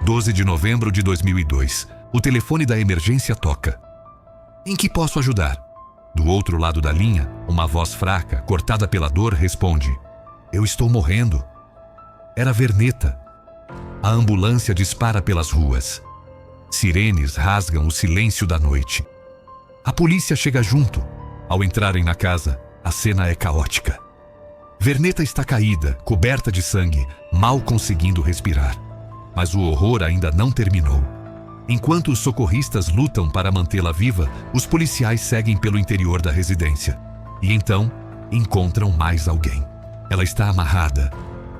12 de novembro de 2002. O telefone da emergência toca. Em que posso ajudar? Do outro lado da linha, uma voz fraca, cortada pela dor, responde: Eu estou morrendo. Era Vernetta. A ambulância dispara pelas ruas. Sirenes rasgam o silêncio da noite. A polícia chega junto. Ao entrarem na casa, a cena é caótica. Vernetta está caída, coberta de sangue, mal conseguindo respirar. Mas o horror ainda não terminou. Enquanto os socorristas lutam para mantê-la viva, os policiais seguem pelo interior da residência. E então, encontram mais alguém. Ela está amarrada,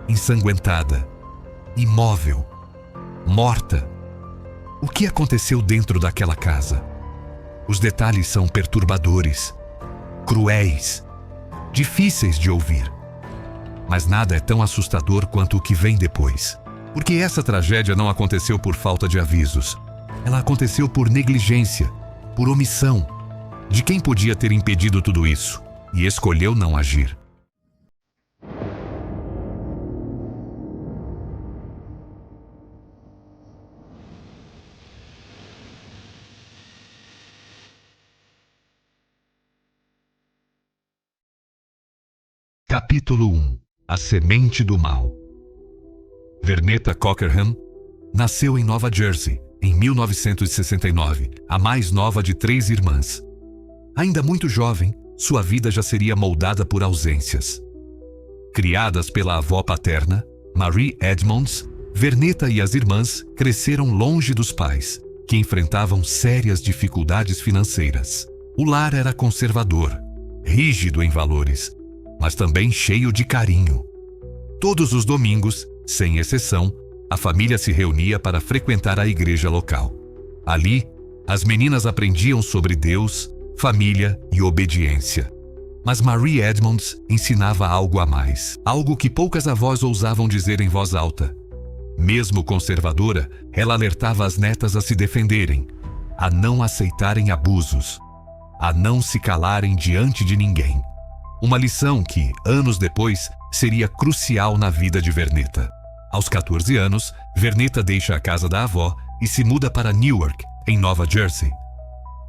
ensanguentada, imóvel, morta. O que aconteceu dentro daquela casa? Os detalhes são perturbadores, cruéis, difíceis de ouvir. Mas nada é tão assustador quanto o que vem depois. Porque essa tragédia não aconteceu por falta de avisos. Ela aconteceu por negligência, por omissão, de quem podia ter impedido tudo isso e escolheu não agir. Capítulo 1. A semente do mal. Vernetta Cockerham nasceu em Nova Jersey, em 1969, a mais nova de 3 irmãs. Ainda muito jovem, sua vida já seria moldada por ausências. Criadas pela avó paterna, Marie Edmonds, Vernetta e as irmãs cresceram longe dos pais, que enfrentavam sérias dificuldades financeiras. O lar era conservador, rígido em valores, mas também cheio de carinho. Todos os domingos, sem exceção, a família se reunia para frequentar a igreja local. Ali, as meninas aprendiam sobre Deus, família e obediência. Mas Marie Edmonds ensinava algo a mais, algo que poucas avós ousavam dizer em voz alta. Mesmo conservadora, ela alertava as netas a se defenderem, a não aceitarem abusos, a não se calarem diante de ninguém. Uma lição que, anos depois, seria crucial na vida de Vernetta. Aos 14 anos, Vernetta deixa a casa da avó e se muda para Newark, em Nova Jersey.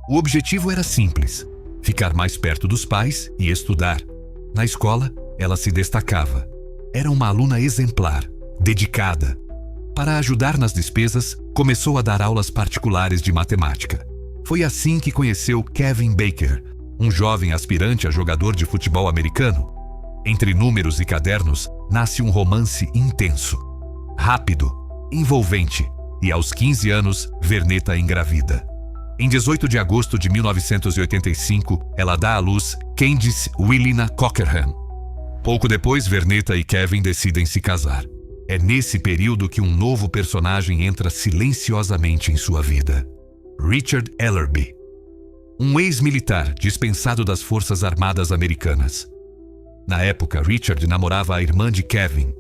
O objetivo era simples: ficar mais perto dos pais e estudar. Na escola, ela se destacava. Era uma aluna exemplar, dedicada. Para ajudar nas despesas, começou a dar aulas particulares de matemática. Foi assim que conheceu Kevin Baker, um jovem aspirante a jogador de futebol americano. Entre números e cadernos, nasce um romance intenso, rápido, envolvente, e aos 15 anos, Vernetta engravida. Em 18 de agosto de 1985, ela dá à luz Candice Willina Cockerham. Pouco depois, Vernetta e Kevin decidem se casar. É nesse período que um novo personagem entra silenciosamente em sua vida: Richard Ellerby. Um ex-militar dispensado das Forças Armadas Americanas. Na época, Richard namorava a irmã de Kevin.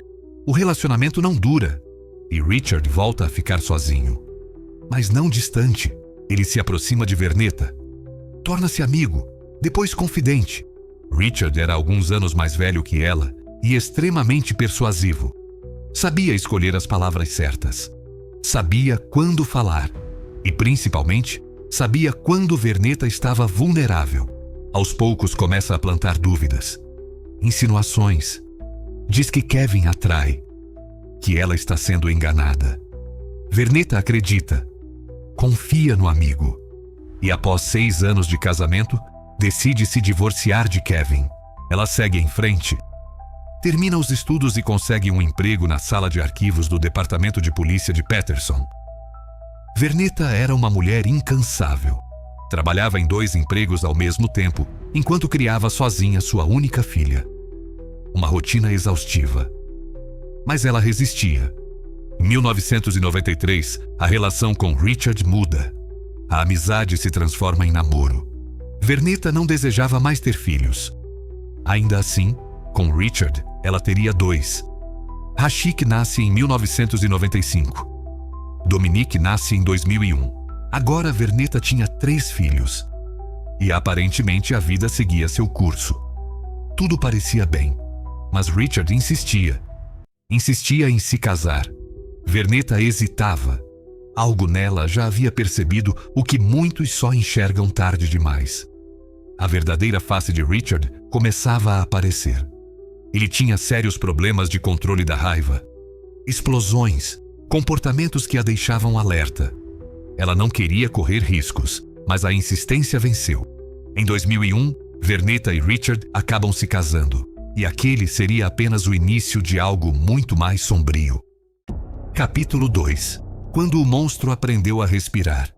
O relacionamento não dura e Richard volta a ficar sozinho. Mas não distante, ele se aproxima de Vernetta. Torna-se amigo, depois confidente. Richard era alguns anos mais velho que ela e extremamente persuasivo. Sabia escolher as palavras certas. Sabia quando falar e, principalmente, sabia quando Vernetta estava vulnerável. Aos poucos começa a plantar dúvidas, insinuações. Diz que Kevin atrai, que ela está sendo enganada. Vernetta acredita, confia no amigo e, após 6 anos de casamento, decide se divorciar de Kevin. Ela segue em frente. Termina os estudos e consegue um emprego na sala de arquivos do Departamento de Polícia de Paterson. Vernetta era uma mulher incansável. Trabalhava em 2 empregos ao mesmo tempo, enquanto criava sozinha sua única filha. Uma rotina exaustiva. Mas ela resistia. Em 1993, a relação com Richard muda. A amizade se transforma em namoro. Vernetta não desejava mais ter filhos. Ainda assim, com Richard, ela teria 2. Rashik nasce em 1995. Dominique nasce em 2001. Agora Vernetta tinha 3 filhos. E aparentemente a vida seguia seu curso. Tudo parecia bem. Mas Richard insistia. Insistia em se casar. Vernetta hesitava, Algo nela já havia percebido o que muitos só enxergam tarde demais. A verdadeira face de Richard começava a aparecer. Ele tinha sérios problemas de controle da raiva, explosões, comportamentos que a deixavam alerta. Ela não queria correr riscos, mas a insistência venceu. Em 2001, Vernetta e Richard acabam se casando, e aquele seria apenas o início de algo muito mais sombrio. Capítulo 2. Quando o monstro aprendeu a respirar.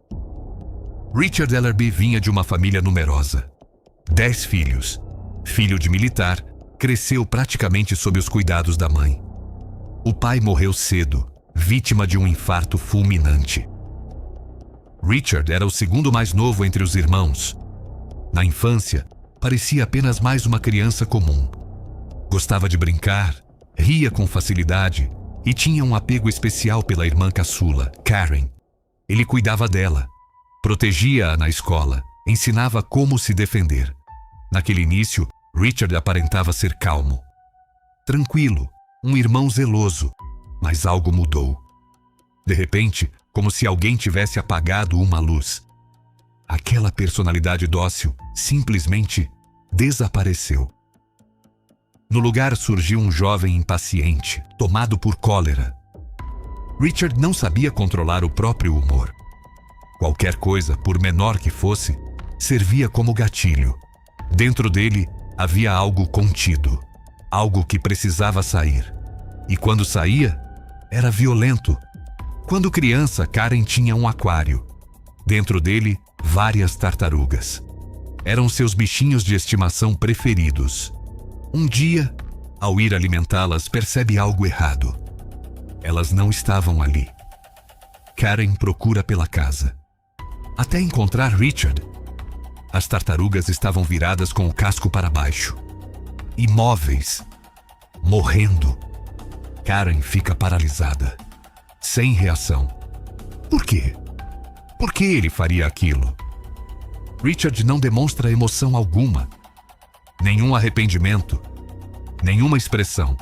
Richard Ellerby vinha de uma família numerosa. 10 filhos. Filho de militar, cresceu praticamente sob os cuidados da mãe. O pai morreu cedo, vítima de um infarto fulminante. Richard era o segundo mais novo entre os irmãos. Na infância, parecia apenas mais uma criança comum. Gostava de brincar, ria com facilidade e tinha um apego especial pela irmã caçula, Karen. Ele cuidava dela, protegia-a na escola, ensinava como se defender. Naquele início, Richard aparentava ser calmo, tranquilo, um irmão zeloso, mas algo mudou. De repente, como se alguém tivesse apagado uma luz. Aquela personalidade dócil simplesmente desapareceu. No lugar surgiu um jovem impaciente, tomado por cólera. Richard não sabia controlar o próprio humor. Qualquer coisa, por menor que fosse, servia como gatilho. Dentro dele havia algo contido, algo que precisava sair. E quando saía, era violento. Quando criança, Karen tinha um aquário. Dentro dele, várias tartarugas. Eram seus bichinhos de estimação preferidos. Um dia, ao ir alimentá-las, percebe algo errado. Elas não estavam ali. Karen procura pela casa, até encontrar Richard. As tartarugas estavam viradas com o casco para baixo, imóveis, morrendo. Karen fica paralisada, sem reação. Por quê? Por que ele faria aquilo? Richard não demonstra emoção alguma, nenhum arrependimento, nenhuma expressão.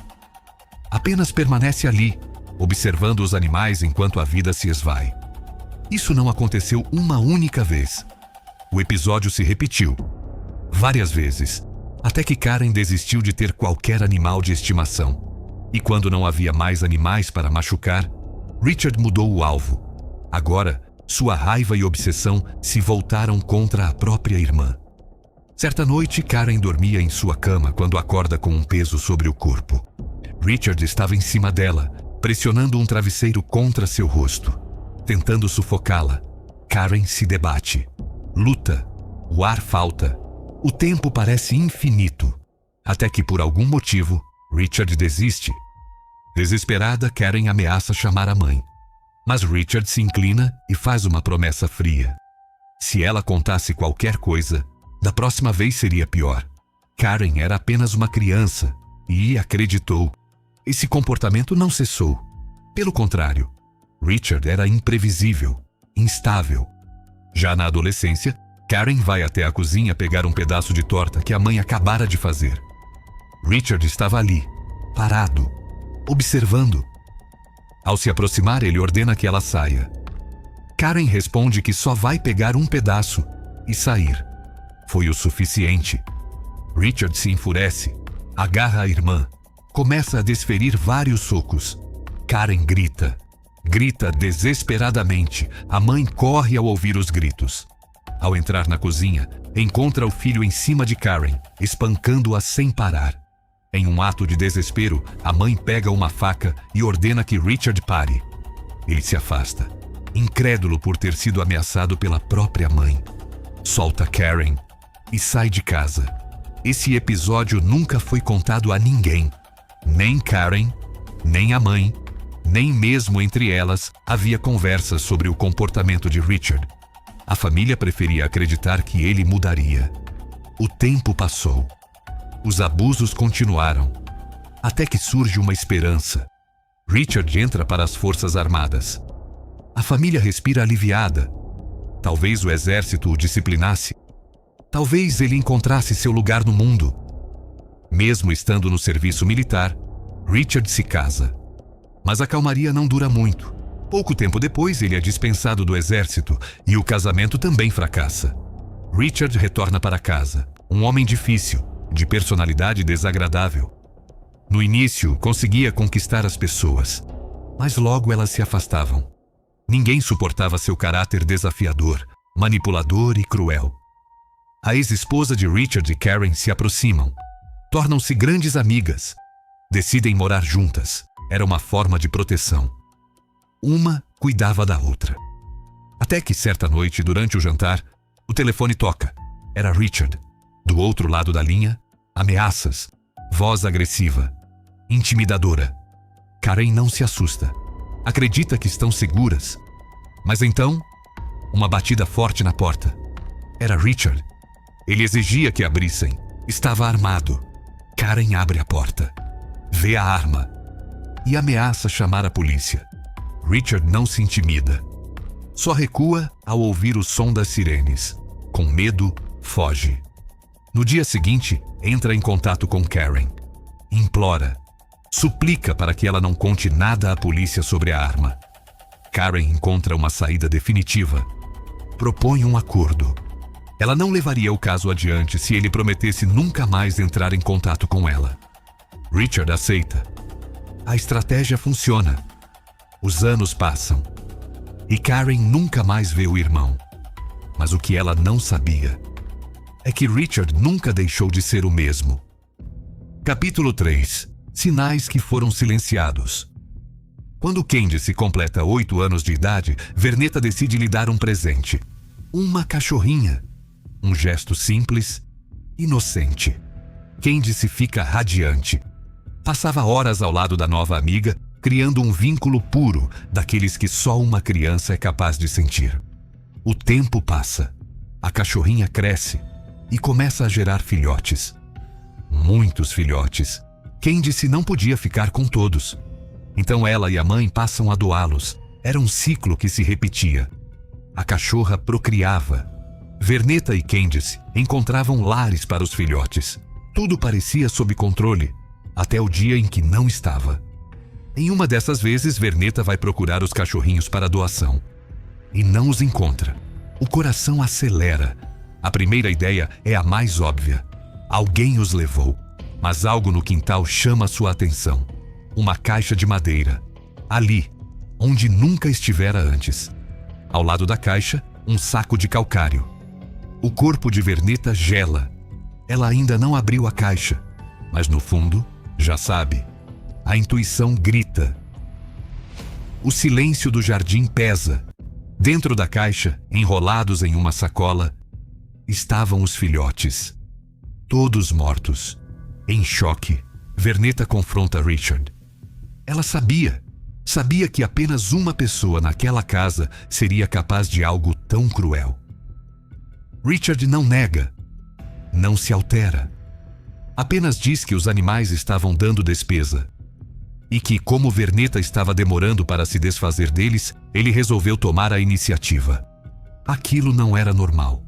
Apenas permanece ali, observando os animais enquanto a vida se esvai. Isso não aconteceu uma única vez. O episódio se repetiu, várias vezes, até que Karen desistiu de ter qualquer animal de estimação. E quando não havia mais animais para machucar, Richard mudou o alvo. Agora, sua raiva e obsessão se voltaram contra a própria irmã. Certa noite, Karen dormia em sua cama quando acorda com um peso sobre o corpo. Richard estava em cima dela, pressionando um travesseiro contra seu rosto, tentando sufocá-la. Karen se debate, luta, o ar falta, o tempo parece infinito, até que por algum motivo, Richard desiste. Desesperada, Karen ameaça chamar a mãe. Mas Richard se inclina e faz uma promessa fria. Se ela contasse qualquer coisa, da próxima vez seria pior. Karen era apenas uma criança e acreditou. Esse comportamento não cessou. Pelo contrário, Richard era imprevisível, instável. Já na adolescência, Karen vai até a cozinha pegar um pedaço de torta que a mãe acabara de fazer. Richard estava ali, parado, observando. Ao se aproximar, ele ordena que ela saia. Karen responde que só vai pegar um pedaço e sair. Foi o suficiente. Richard se enfurece, agarra a irmã, começa a desferir vários socos. Karen grita. Grita desesperadamente. A mãe corre ao ouvir os gritos. Ao entrar na cozinha, encontra o filho em cima de Karen, espancando-a sem parar. Em um ato de desespero, a mãe pega uma faca e ordena que Richard pare. Ele se afasta, incrédulo por ter sido ameaçado pela própria mãe. Solta Karen e sai de casa. Esse episódio nunca foi contado a ninguém. Nem Karen, nem a mãe, nem mesmo entre elas havia conversas sobre o comportamento de Richard. A família preferia acreditar que ele mudaria. O tempo passou. Os abusos continuaram, até que surge uma esperança. Richard entra para as Forças Armadas. A família respira aliviada. Talvez o exército o disciplinasse. Talvez ele encontrasse seu lugar no mundo. Mesmo estando no serviço militar, Richard se casa. Mas a calmaria não dura muito. Pouco tempo depois, ele é dispensado do exército e o casamento também fracassa. Richard retorna para casa, um homem difícil, de personalidade desagradável. No início, conseguia conquistar as pessoas, mas logo elas se afastavam. Ninguém suportava seu caráter desafiador, manipulador e cruel. A ex-esposa de Richard e Karen se aproximam. Tornam-se grandes amigas. Decidem morar juntas. Era uma forma de proteção. Uma cuidava da outra. Até que certa noite, durante o jantar, o telefone toca. Era Richard. Do outro lado da linha, ameaças, voz agressiva, intimidadora. Karen não se assusta. Acredita que estão seguras. Mas então, uma batida forte na porta. Era Richard. Ele exigia que abrissem. Estava armado. Karen abre a porta. Vê a arma. E ameaça chamar a polícia. Richard não se intimida. Só recua ao ouvir o som das sirenes. Com medo, foge. No dia seguinte, entra em contato com Karen. Implora. Suplica para que ela não conte nada à polícia sobre a arma. Karen encontra uma saída definitiva. Propõe um acordo. Ela não levaria o caso adiante se ele prometesse nunca mais entrar em contato com ela. Richard aceita. A estratégia funciona. Os anos passam. E Karen nunca mais vê o irmão. Mas o que ela não sabia é que Richard nunca deixou de ser o mesmo. Capítulo 3. Sinais que foram silenciados. Quando Candice completa 8 anos de idade, Vernetta decide lhe dar um presente. Uma cachorrinha. Um gesto simples, inocente. Candice fica radiante. Passava horas ao lado da nova amiga, criando um vínculo puro, daqueles que só uma criança é capaz de sentir. O tempo passa. A cachorrinha cresce e começa a gerar filhotes. Muitos filhotes. Candice não podia ficar com todos. Então ela e a mãe passam a doá-los. Era um ciclo que se repetia. A cachorra procriava. Vernetta e Candice encontravam lares para os filhotes. Tudo parecia sob controle, até o dia em que não estava. Em uma dessas vezes, Vernetta vai procurar os cachorrinhos para doação. E não os encontra. O coração acelera. A primeira ideia é a mais óbvia. Alguém os levou. Mas algo no quintal chama sua atenção. Uma caixa de madeira. Ali, onde nunca estivera antes. Ao lado da caixa, um saco de calcário. O corpo de Vernetta gela. Ela ainda não abriu a caixa. Mas no fundo, já sabe. A intuição grita. O silêncio do jardim pesa. Dentro da caixa, enrolados em uma sacola, estavam os filhotes. Todos mortos. Em choque, Vernetta confronta Richard. Ela sabia que apenas uma pessoa naquela casa seria capaz de algo tão cruel. Richard não nega, não se altera. Apenas diz que os animais estavam dando despesa. E que, como Vernetta estava demorando para se desfazer deles, ele resolveu tomar a iniciativa. Aquilo não era normal.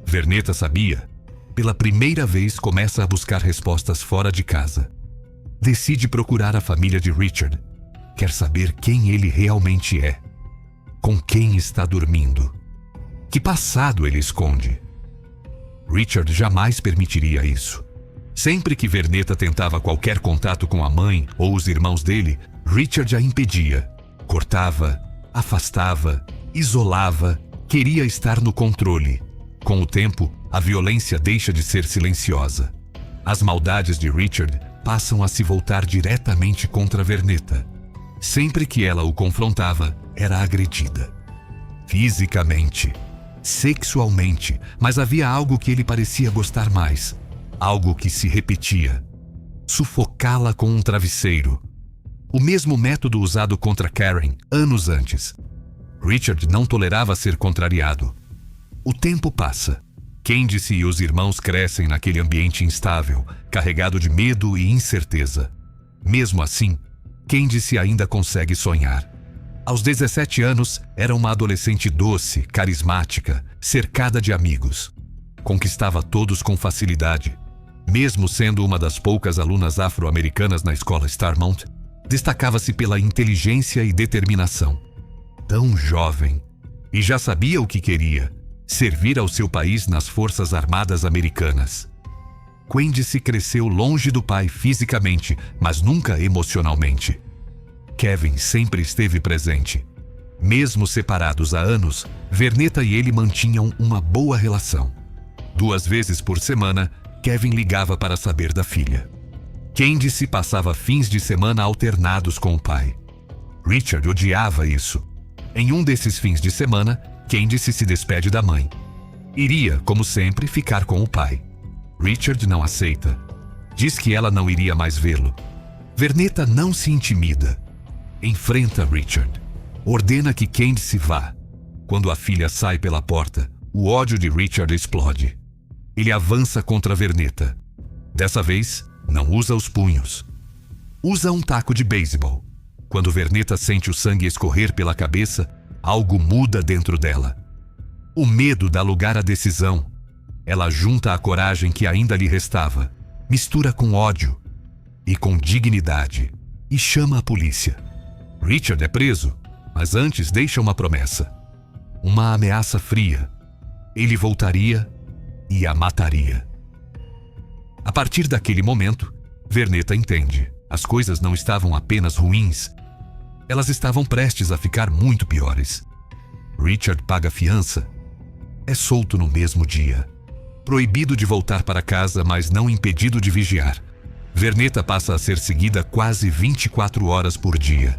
Vernetta sabia. Pela primeira vez, começa a buscar respostas fora de casa. Decide procurar a família de Richard. Quer saber quem ele realmente é. Com quem está dormindo. Que passado ele esconde. Richard jamais permitiria isso. Sempre que Vernetta tentava qualquer contato com a mãe ou os irmãos dele, Richard a impedia. Cortava, afastava, isolava, queria estar no controle. Com o tempo, a violência deixa de ser silenciosa. As maldades de Richard passam a se voltar diretamente contra Vernetta. Sempre que ela o confrontava, era agredida. Fisicamente, sexualmente, mas havia algo que ele parecia gostar mais. Algo que se repetia. Sufocá-la com um travesseiro. O mesmo método usado contra Karen anos antes. Richard não tolerava ser contrariado. O tempo passa. Candice e os irmãos crescem naquele ambiente instável, carregado de medo e incerteza. Mesmo assim, Candice ainda consegue sonhar. Aos 17 anos, era uma adolescente doce, carismática, cercada de amigos. Conquistava todos com facilidade. Mesmo sendo uma das poucas alunas afro-americanas na escola Starmount, destacava-se pela inteligência e determinação. tão jovem e já sabia o que queria: servir ao seu país nas Forças Armadas Americanas. Candice cresceu longe do pai fisicamente, mas nunca emocionalmente. Kevin sempre esteve presente. Mesmo separados há anos, Vernetta e ele mantinham uma boa relação. 2 vezes por semana, Kevin ligava para saber da filha. Candice passava fins de semana alternados com o pai. Richard odiava isso. Em um desses fins de semana, Candice se despede da mãe. Iria, como sempre, ficar com o pai. Richard não aceita. Diz que ela não iria mais vê-lo. Vernetta não se intimida. Enfrenta Richard. Ordena que Candice vá. Quando a filha sai pela porta, o ódio de Richard explode. Ele avança contra Vernetta. Dessa vez, não usa os punhos. Usa um taco de beisebol. Quando Vernetta sente o sangue escorrer pela cabeça, algo muda dentro dela. O medo dá lugar à decisão. Ela junta a coragem que ainda lhe restava, mistura com ódio e com dignidade e chama a polícia. Richard é preso, mas antes deixa uma promessa. Uma ameaça fria. Ele voltaria e a mataria. A partir daquele momento, Vernetta entende. As coisas não estavam apenas ruins, elas estavam prestes a ficar muito piores. Richard paga fiança. É solto no mesmo dia. Proibido de voltar para casa, mas não impedido de vigiar. Vernetta passa a ser seguida quase 24 horas por dia.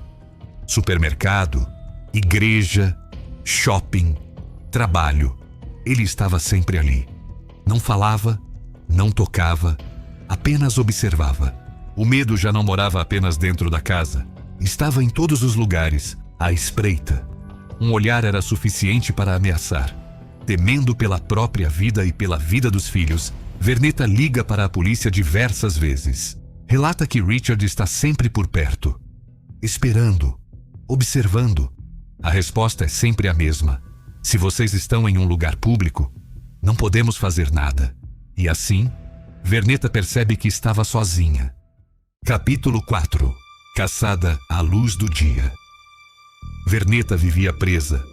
Supermercado, igreja, shopping, trabalho. Ele estava sempre ali. Não falava, não tocava, apenas observava. O medo já não morava apenas dentro da casa. Estava em todos os lugares, à espreita. Um olhar era suficiente para ameaçar. Temendo pela própria vida e pela vida dos filhos, Vernetta liga para a polícia diversas vezes. Relata que Richard está sempre por perto, esperando, observando. A resposta é sempre a mesma: se vocês estão em um lugar público, não podemos fazer nada. E assim, Vernetta percebe que estava sozinha. Capítulo 4. Caçada à luz do dia. Vernetta vivia presa,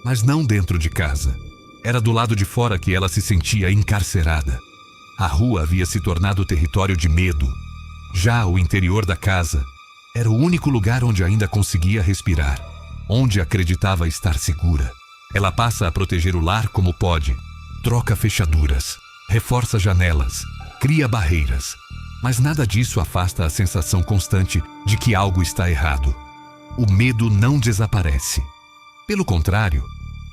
mas não dentro de casa. Era do lado de fora que ela se sentia encarcerada. A rua havia se tornado território de medo. Já o interior da casa era o único lugar onde ainda conseguia respirar, onde acreditava estar segura. Ela passa a proteger o lar como pode. Troca fechaduras, reforça janelas, cria barreiras. Mas nada disso afasta a sensação constante de que algo está errado. O medo não desaparece. Pelo contrário,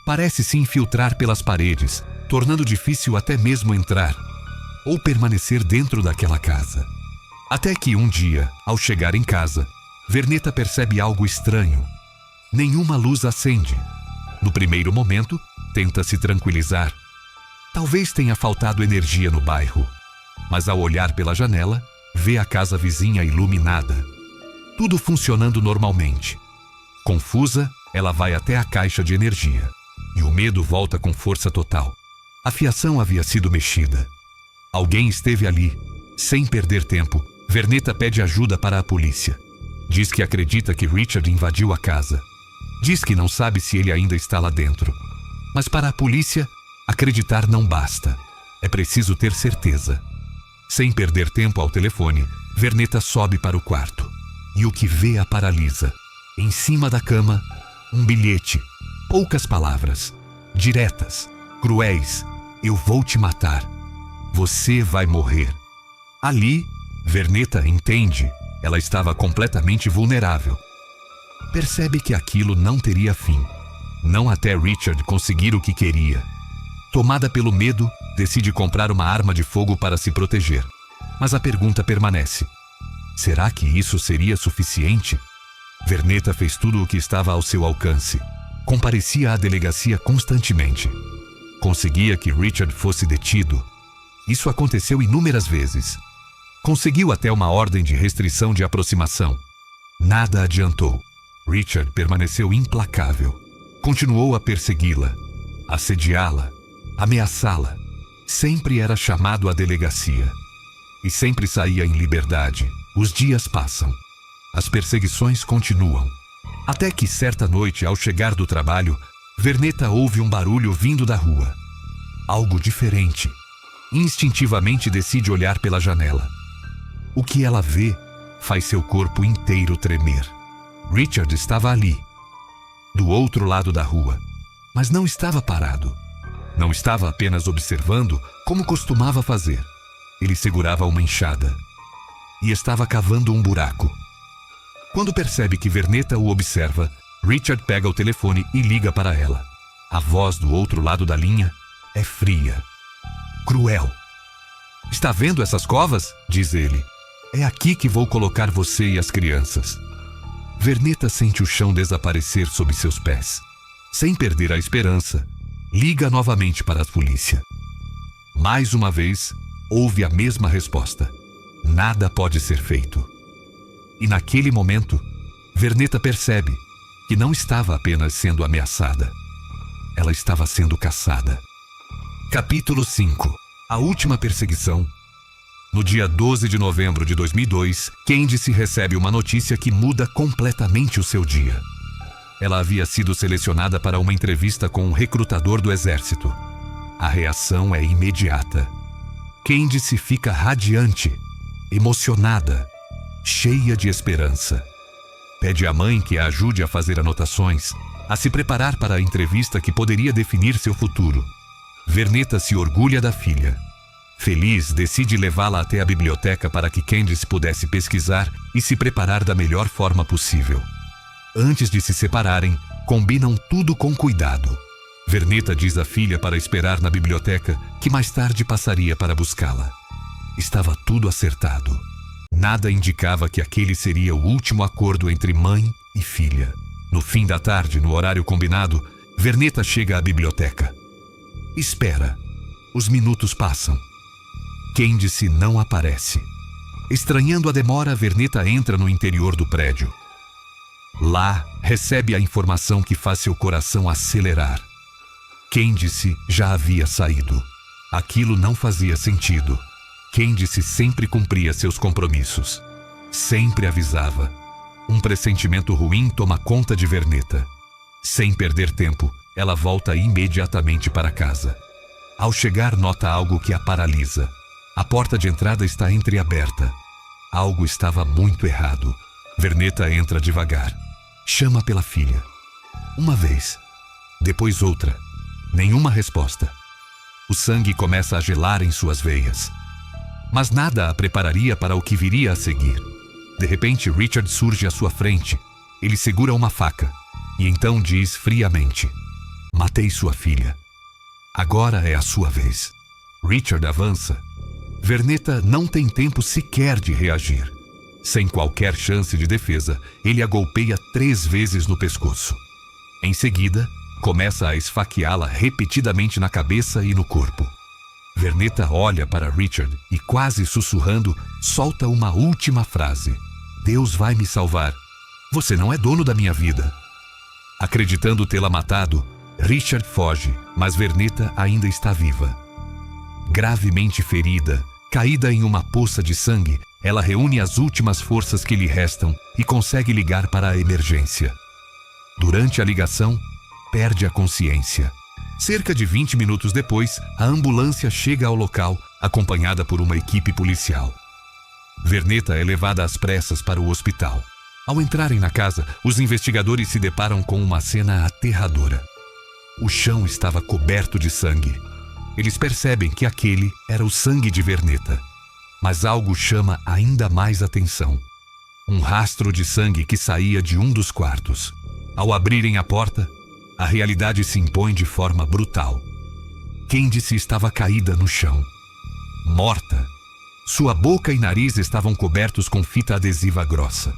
parece se infiltrar pelas paredes, tornando difícil até mesmo entrar ou permanecer dentro daquela casa. Até que um dia, ao chegar em casa, Vernetta percebe algo estranho. Nenhuma luz acende. No primeiro momento, tenta se tranquilizar. Talvez tenha faltado energia no bairro. Mas ao olhar pela janela, vê a casa vizinha iluminada. Tudo funcionando normalmente. Confusa, ela vai até a caixa de energia. E o medo volta com força total. A fiação havia sido mexida. Alguém esteve ali. Sem perder tempo, Vernetta pede ajuda para a polícia. Diz que acredita que Richard invadiu a casa. Diz que não sabe se ele ainda está lá dentro. Mas para a polícia, acreditar não basta. É preciso ter certeza. Sem perder tempo ao telefone, Vernetta sobe para o quarto. E o que vê a paralisa. Em cima da cama, um bilhete. Poucas palavras. Diretas. Cruéis. Eu vou te matar. Você vai morrer. Ali, Vernetta entende. Ela estava completamente vulnerável. Percebe que aquilo não teria fim. Não até Richard conseguir o que queria. Tomada pelo medo, decide comprar uma arma de fogo para se proteger. Mas a pergunta permanece: será que isso seria suficiente? Vernetta fez tudo o que estava ao seu alcance. Comparecia à delegacia constantemente. Conseguia que Richard fosse detido. Isso aconteceu inúmeras vezes. Conseguiu até uma ordem de restrição de aproximação. Nada adiantou. Richard permaneceu implacável. Continuou a persegui-la, assediá-la, ameaçá-la. Sempre era chamado à delegacia. E sempre saía em liberdade. Os dias passam. As perseguições continuam. Até que, certa noite, ao chegar do trabalho, Vernetta ouve um barulho vindo da rua. Algo diferente. Instintivamente decide olhar pela janela. O que ela vê faz seu corpo inteiro tremer. Richard estava ali, do outro lado da rua, mas não estava parado. Não estava apenas observando como costumava fazer. Ele segurava uma enxada e estava cavando um buraco. Quando percebe que Vernetta o observa, Richard pega o telefone e liga para ela. A voz do outro lado da linha é fria, cruel. "Está vendo essas covas?" diz ele. "É aqui que vou colocar você e as crianças." Vernetta sente o chão desaparecer sob seus pés. Sem perder a esperança, liga novamente para a polícia. Mais uma vez, ouve a mesma resposta: nada pode ser feito. E naquele momento, Vernetta percebe que não estava apenas sendo ameaçada. Ela estava sendo caçada. Capítulo 5. A última perseguição. No dia 12 de novembro de 2002, Candice recebe uma notícia que muda completamente o seu dia. Ela havia sido selecionada para uma entrevista com um recrutador do exército. A reação é imediata. Candice fica radiante, emocionada, cheia de esperança. Pede à mãe que a ajude a fazer anotações, a se preparar para a entrevista que poderia definir seu futuro. Vernetta se orgulha da filha. Feliz, decide levá-la até a biblioteca para que Candice pudesse pesquisar e se preparar da melhor forma possível. Antes de se separarem, combinam tudo com cuidado. Vernetta diz à filha para esperar na biblioteca, que mais tarde passaria para buscá-la. Estava tudo acertado. Nada indicava que aquele seria o último acordo entre mãe e filha. No fim da tarde, no horário combinado, Vernetta chega à biblioteca. Espera. Os minutos passam. Candice não aparece. Estranhando a demora, Vernetta entra no interior do prédio. Lá, recebe a informação que faz seu coração acelerar. Candice já havia saído. Aquilo não fazia sentido. Candice sempre cumpria seus compromissos. Sempre avisava. Um pressentimento ruim toma conta de Vernetta. Sem perder tempo, ela volta imediatamente para casa. Ao chegar, nota algo que a paralisa. A porta de entrada está entreaberta. Algo estava muito errado. Vernetta entra devagar. Chama pela filha. Uma vez. Depois outra. Nenhuma resposta. O sangue começa a gelar em suas veias. Mas nada a prepararia para o que viria a seguir. De repente, Richard surge à sua frente. Ele segura uma faca e então diz friamente: "Matei sua filha. Agora é a sua vez." Richard avança. Vernetta não tem tempo sequer de reagir. Sem qualquer chance de defesa, ele a golpeia 3 vezes no pescoço. Em seguida, começa a esfaqueá-la repetidamente na cabeça e no corpo. Vernetta olha para Richard e, quase sussurrando, solta uma última frase: "Deus vai me salvar. Você não é dono da minha vida." Acreditando tê-la matado, Richard foge, mas Vernetta ainda está viva. Gravemente ferida, caída em uma poça de sangue, ela reúne as últimas forças que lhe restam e consegue ligar para a emergência. Durante a ligação, perde a consciência. Cerca de 20 minutos depois, a ambulância chega ao local, acompanhada por uma equipe policial. Vernetta é levada às pressas para o hospital. Ao entrarem na casa, os investigadores se deparam com uma cena aterradora. O chão estava coberto de sangue. Eles percebem que aquele era o sangue de Vernetta. Mas algo chama ainda mais atenção. Um rastro de sangue que saía de um dos quartos. Ao abrirem a porta, a realidade se impõe de forma brutal. Candice estava caída no chão, morta. Sua boca e nariz estavam cobertos com fita adesiva grossa.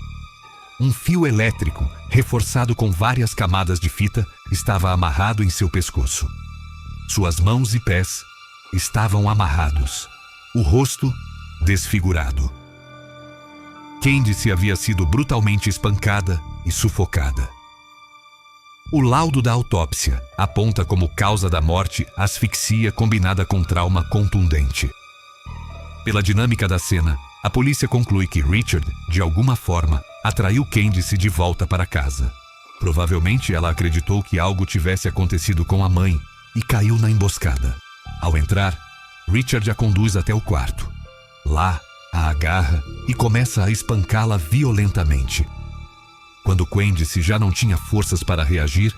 Um fio elétrico, reforçado com várias camadas de fita, estava amarrado em seu pescoço. Suas mãos e pés estavam amarrados. O rosto desfigurado. Candice havia sido brutalmente espancada e sufocada. O laudo da autópsia aponta como causa da morte asfixia combinada com trauma contundente. Pela dinâmica da cena, a polícia conclui que Richard, de alguma forma, atraiu Candice de volta para casa. Provavelmente ela acreditou que algo tivesse acontecido com a mãe e caiu na emboscada. Ao entrar, Richard a conduz até o quarto. Lá, a agarra e começa a espancá-la violentamente. Quando Candice já não tinha forças para reagir,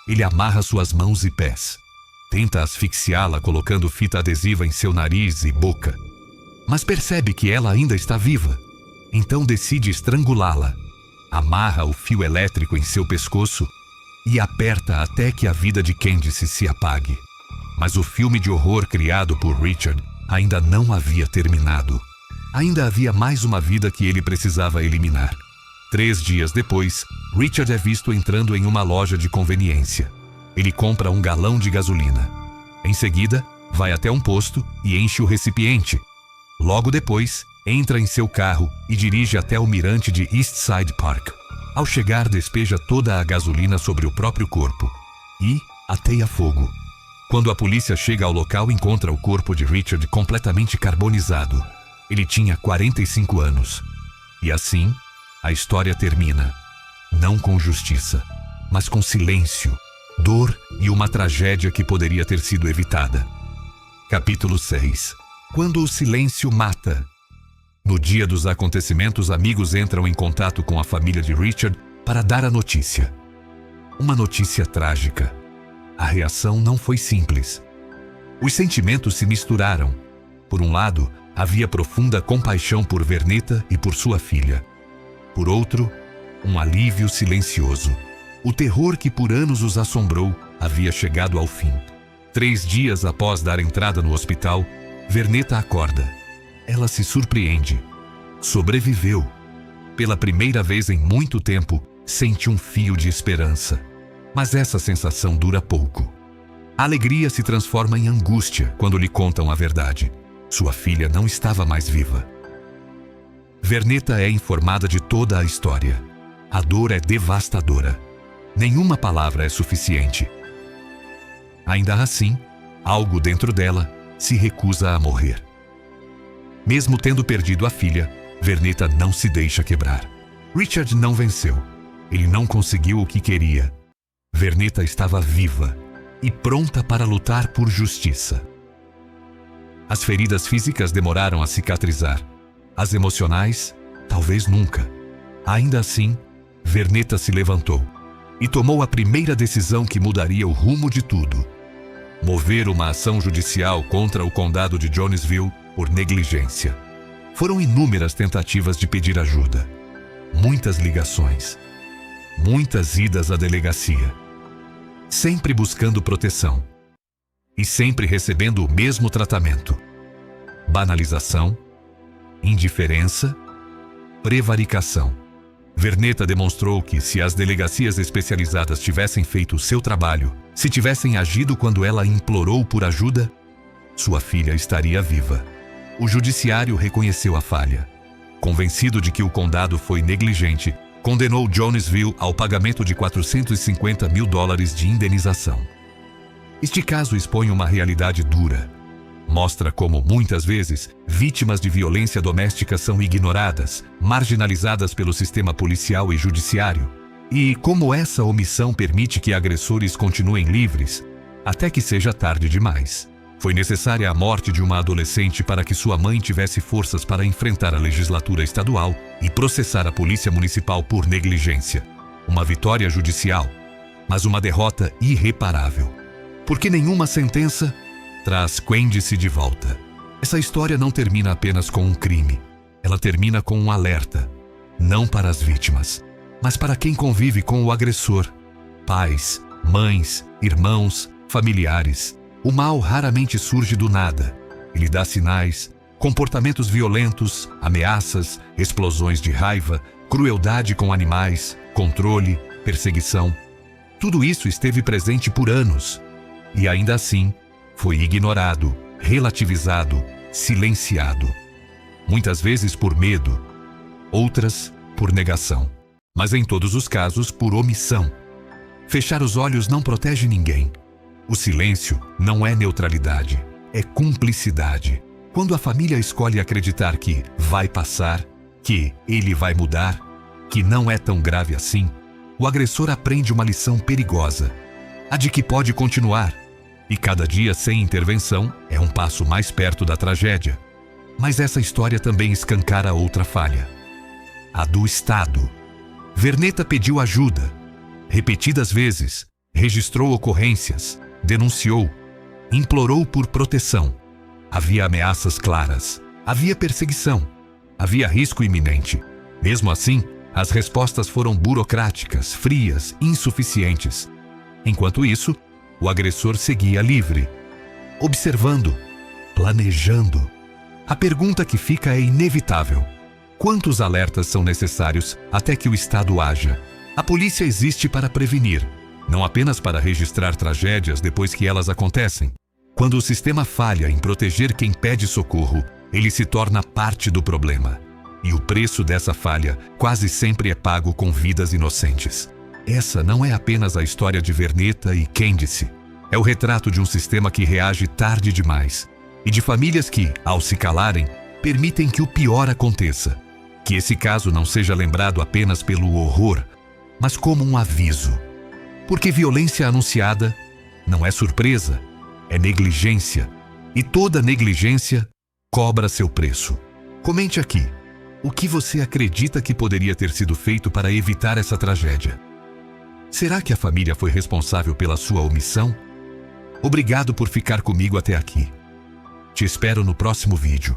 ele amarra suas mãos e pés. Tenta asfixiá-la colocando fita adesiva em seu nariz e boca. Mas percebe que ela ainda está viva. Então decide estrangulá-la. Amarra o fio elétrico em seu pescoço e aperta até que a vida de Candice se apague. Mas o filme de horror criado por Richard ainda não havia terminado. Ainda havia mais uma vida que ele precisava eliminar. 3 dias depois, Richard é visto entrando em uma loja de conveniência. Ele compra 1 galão de gasolina. Em seguida, vai até um posto e enche o recipiente. Logo depois, entra em seu carro e dirige até o mirante de East Side Park. Ao chegar, despeja toda a gasolina sobre o próprio corpo e ateia fogo. Quando a polícia chega ao local, encontra o corpo de Richard completamente carbonizado. Ele tinha 45 anos. E assim, a história termina. Não com justiça, mas com silêncio, dor e uma tragédia que poderia ter sido evitada. Capítulo 6. Quando o silêncio mata. No dia dos acontecimentos, amigos entram em contato com a família de Richard para dar a notícia. Uma notícia trágica. A reação não foi simples. Os sentimentos se misturaram. Por um lado, havia profunda compaixão por Vernetta e por sua filha. Por outro, um alívio silencioso. O terror que por anos os assombrou havia chegado ao fim. 3 dias após dar entrada no hospital, Vernetta acorda. Ela se surpreende. Sobreviveu. Pela primeira vez em muito tempo, sente um fio de esperança. Mas essa sensação dura pouco. A alegria se transforma em angústia quando lhe contam a verdade. Sua filha não estava mais viva. Vernetta é informada de toda a história. A dor é devastadora. Nenhuma palavra é suficiente. Ainda assim, algo dentro dela se recusa a morrer. Mesmo tendo perdido a filha, Vernetta não se deixa quebrar. Richard não venceu. Ele não conseguiu o que queria. Vernetta estava viva e pronta para lutar por justiça. As feridas físicas demoraram a cicatrizar. As emocionais, talvez nunca. Ainda assim, Vernetta se levantou e tomou a primeira decisão que mudaria o rumo de tudo: mover uma ação judicial contra o condado de Jonesville por negligência. Foram inúmeras tentativas de pedir ajuda, muitas ligações, muitas idas à delegacia, sempre buscando proteção e sempre recebendo o mesmo tratamento: banalização, indiferença, prevaricação. Vernetta demonstrou que, se as delegacias especializadas tivessem feito o seu trabalho, se tivessem agido quando ela implorou por ajuda, sua filha estaria viva. O judiciário reconheceu a falha. Convencido de que o condado foi negligente, condenou Jonesville ao pagamento de $450 mil de indenização. Este caso expõe uma realidade dura. Mostra como, muitas vezes, vítimas de violência doméstica são ignoradas, marginalizadas pelo sistema policial e judiciário, e como essa omissão permite que agressores continuem livres, até que seja tarde demais. Foi necessária a morte de uma adolescente para que sua mãe tivesse forças para enfrentar a legislatura estadual e processar a polícia municipal por negligência. Uma vitória judicial, mas uma derrota irreparável. Porque nenhuma sentença traz Candice de volta. Essa história não termina apenas com um crime. Ela termina com um alerta. Não para as vítimas, mas para quem convive com o agressor. Pais, mães, irmãos, familiares. O mal raramente surge do nada. Ele dá sinais, comportamentos violentos, ameaças, explosões de raiva, crueldade com animais, controle, perseguição. Tudo isso esteve presente por anos. E ainda assim, foi ignorado, relativizado, silenciado. Muitas vezes por medo, outras por negação. Mas em todos os casos, por omissão. Fechar os olhos não protege ninguém. O silêncio não é neutralidade, é cumplicidade. Quando a família escolhe acreditar que vai passar, que ele vai mudar, que não é tão grave assim, o agressor aprende uma lição perigosa, a de que pode continuar, e cada dia sem intervenção é um passo mais perto da tragédia. Mas essa história também escancara outra falha, a do Estado. Verneta pediu ajuda, repetidas vezes, registrou ocorrências, denunciou, implorou por proteção. Havia ameaças claras, havia perseguição, havia risco iminente. Mesmo assim, as respostas foram burocráticas, frias, insuficientes. Enquanto isso, o agressor seguia livre, observando, planejando. A pergunta que fica é inevitável: quantos alertas são necessários até que o Estado haja? A polícia existe para prevenir, não apenas para registrar tragédias depois que elas acontecem. Quando o sistema falha em proteger quem pede socorro, ele se torna parte do problema. E o preço dessa falha quase sempre é pago com vidas inocentes. Essa não é apenas a história de Verneta e Candice. É o retrato de um sistema que reage tarde demais e de famílias que, ao se calarem, permitem que o pior aconteça. Que esse caso não seja lembrado apenas pelo horror, mas como um aviso. Porque violência anunciada não é surpresa, é negligência. E toda negligência cobra seu preço. Comente aqui. O que você acredita que poderia ter sido feito para evitar essa tragédia? Será que a família foi responsável pela sua omissão? Obrigado por ficar comigo até aqui. Te espero no próximo vídeo.